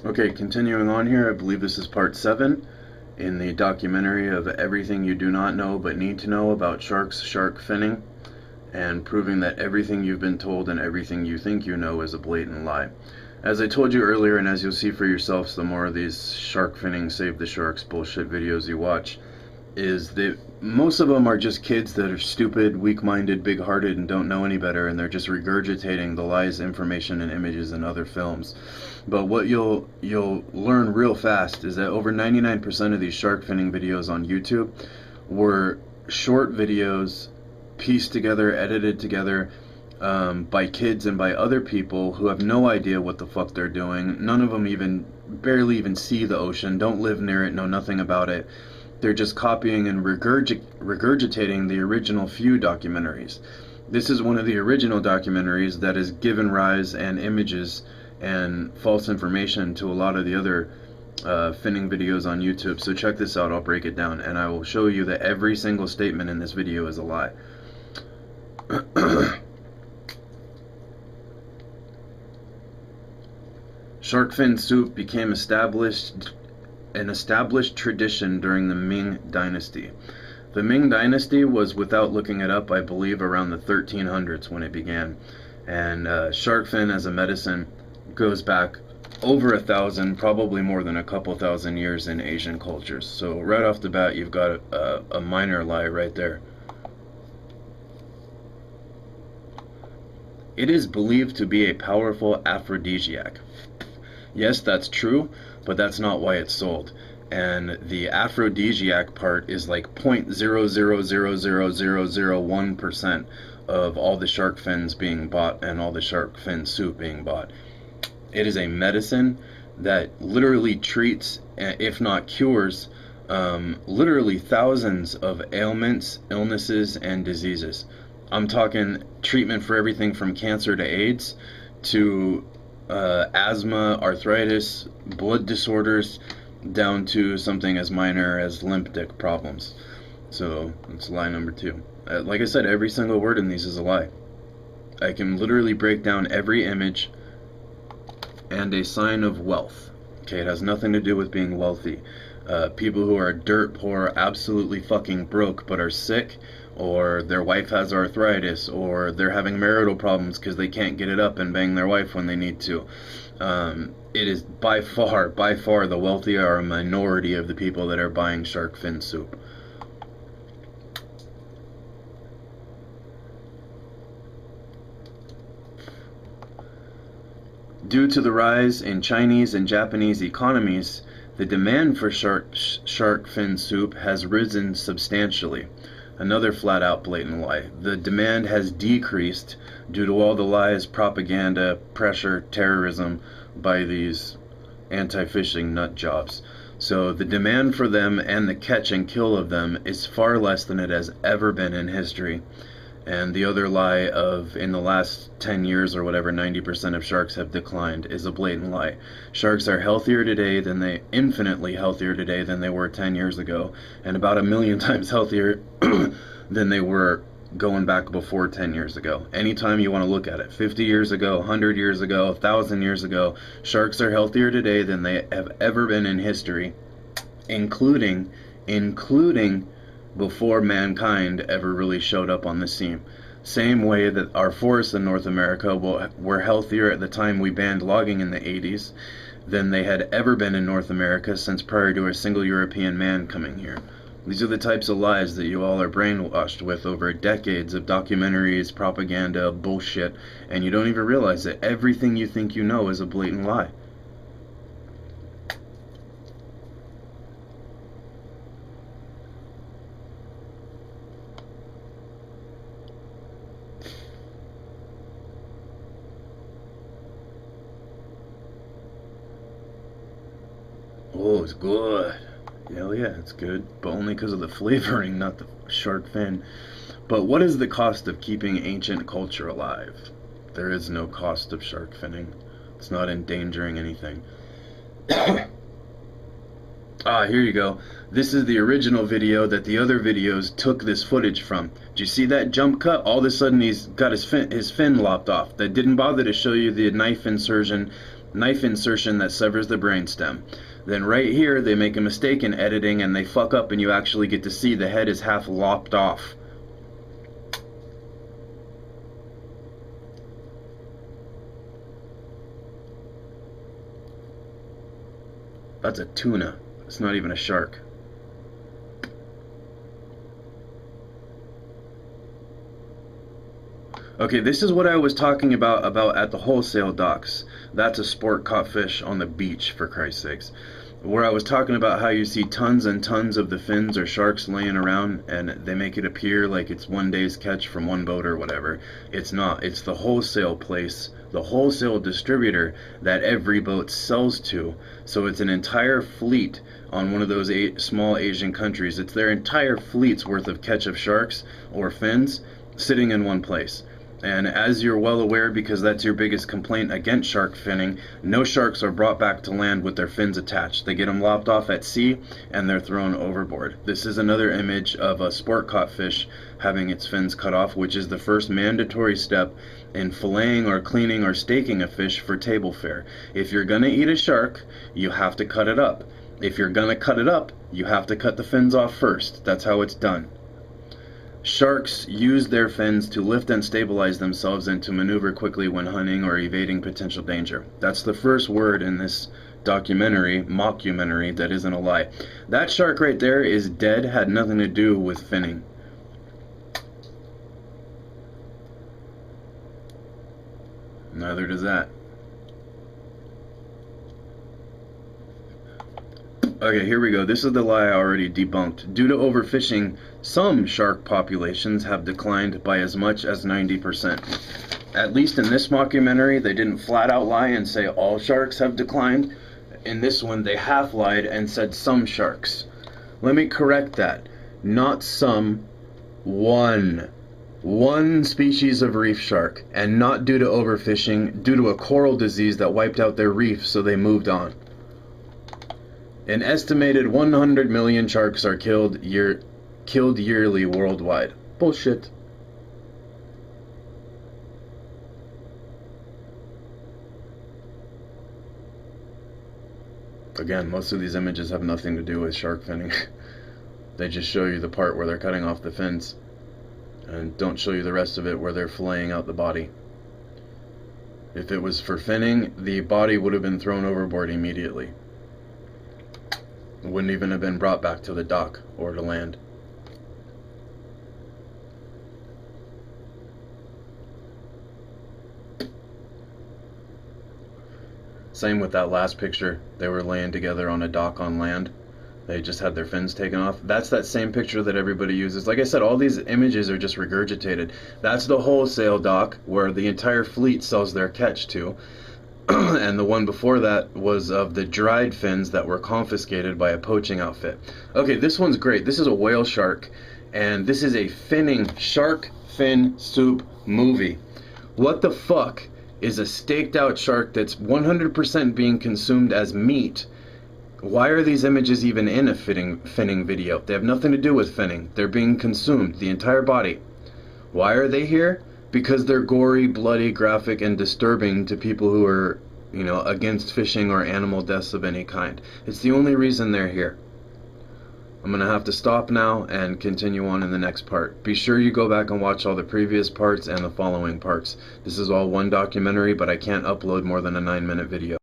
Okay, continuing on here, I believe this is part 7 in the documentary of everything you do not know but need to know about sharks, shark finning, and proving that everything you've been told and everything you think you know is a blatant lie. As I told you earlier, and as you'll see for yourselves, the more of these shark finning, save the sharks bullshit videos you watch, is that most of them are just kids that are stupid, weak-minded, big-hearted, and don't know any better, and they're just regurgitating the lies, information, and images in other films. But what you'll learn real fast is that over 99% of these shark finning videos on YouTube were short videos pieced together, edited together by kids and by other people who have no idea what the fuck they're doing. None of them barely even see the ocean, don't live near it, know nothing about it. They're just copying and regurgitating the original few documentaries. This is one of the original documentaries that has given rise and images and false information to a lot of the other finning videos on YouTube. So check this out, I'll break it down, and I will show you that every single statement in this video is a lie. Shark fin soup became an established tradition during the Ming Dynasty. The Ming Dynasty was, without looking it up, I believe around the 1300s when it began. And shark fin as a medicine goes back over 1,000, probably more than a couple thousand years in Asian cultures. So right off the bat, you've got a minor lie right there. It is believed to be a powerful aphrodisiac. Yes, that's true, but that's not why it's sold. And the aphrodisiac part is like 0.0000001% of all the shark fins being bought and all the shark fin soup being bought. It is a medicine that literally treats, if not cures, literally thousands of ailments, illnesses, and diseases. I'm talking treatment for everything from cancer to AIDS to asthma, arthritis, blood disorders, down to something as minor as limp dick problems. So that's lie number 2. Like I said, every single word in these is a lie. I can literally break down every image and a sign of wealth. Okay, it has nothing to do with being wealthy. People who are dirt poor, absolutely fucking broke, but are sick, or their wife has arthritis, or they're having marital problems because they can't get it up and bang their wife when they need to. It is by far the wealthy are a minority of the people that are buying shark fin soup. Due to the rise in Chinese and Japanese economies, the demand for shark fin soup has risen substantially. Another flat-out blatant lie. The demand has decreased due to all the lies, propaganda, pressure, terrorism by these anti-fishing nut jobs. So the demand for them and the catch and kill of them is far less than it has ever been in history. And the other lie of, in the last 10 years or whatever, 90% of sharks have declined is a blatant lie. Sharks are infinitely healthier today than they were 10 years ago, and about 1,000,000 times healthier than they were going back before 10 years ago. Anytime you want to look at it, 50 years ago, 100 years ago, 1,000 years ago, sharks are healthier today than they have ever been in history, including before mankind ever really showed up on the scene. Same way that our forests in North America were healthier at the time we banned logging in the 80s than they had ever been in North America since prior to a single European man coming here. These are the types of lies that you all are brainwashed with over decades of documentaries, propaganda, bullshit, and you don't even realize that everything you think you know is a blatant lie. Oh, it's good. Hell yeah, it's good, but only because of the flavoring, not the shark fin. But what is the cost of keeping ancient culture alive? There is no cost of shark finning. It's not endangering anything. Here you go. This is the original video that the other videos took this footage from. Did you see that jump cut? All of a sudden he's got his fin lopped off. That didn't bother to show you the knife incision knife insertion that severs the brainstem. Then right here they make a mistake in editing and they fuck up and you actually get to see the head is half lopped off. That's a tuna. It's not even a shark. Okay, this is what I was talking about at the wholesale docks. That's a sport caught fish on the beach, for Christ's sakes. Where I was talking about how you see tons and tons of the fins or sharks laying around and they make it appear like it's one day's catch from one boat or whatever. It's not. It's the wholesale place, the wholesale distributor that every boat sells to. So it's an entire fleet on one of those small Asian countries. It's their entire fleet's worth of catch of sharks or fins sitting in one place. And as you're well aware, because that's your biggest complaint against shark finning, no sharks are brought back to land with their fins attached. They get them lopped off at sea and they're thrown overboard. This is another image of a sport caught fish having its fins cut off, which is the first mandatory step in filleting or cleaning or staking a fish for table fare. If you're gonna eat a shark, you have to cut it up. If you're gonna cut it up, you have to cut the fins off first. That's how it's done. Sharks use their fins to lift and stabilize themselves and to maneuver quickly when hunting or evading potential danger. That's the first word in this mockumentary that isn't a lie. That shark right there is dead, had nothing to do with finning. Neither does that. Okay, here we go. This is the lie I already debunked. Due to overfishing, some shark populations have declined by as much as 90%. At least in this mockumentary, they didn't flat out lie and say all sharks have declined. In this one, they half lied and said some sharks. Let me correct that. Not some, one. One species of reef shark, and not due to overfishing, due to a coral disease that wiped out their reef, so they moved on. An estimated 100 million sharks are killed yearly worldwide. Bullshit. Again, most of these images have nothing to do with shark finning. They just show you the part where they're cutting off the fins and don't show you the rest of it where they're filleting out the body. If it was for finning, the body would have been thrown overboard immediately. It wouldn't even have been brought back to the dock or to land. Same with that last picture. They were laying together on a dock on land. They just had their fins taken off. That's that same picture that everybody uses. Like I said, all these images are just regurgitated. That's the wholesale dock where the entire fleet sells their catch to. And the one before that was of the dried fins that were confiscated by a poaching outfit. Okay, this one's great. This is a whale shark, and this is a finning shark fin soup movie. What the fuck is a staked out shark that's 100% being consumed as meat? Why are these images even in a finning video? They have nothing to do with finning. They're being consumed, the entire body. Why are they here? Because they're gory, bloody, graphic, and disturbing to people who are, against fishing or animal deaths of any kind. It's the only reason they're here. I'm gonna have to stop now and continue on in the next part. Be sure you go back and watch all the previous parts and the following parts. This is all one documentary, but I can't upload more than a 9-minute video.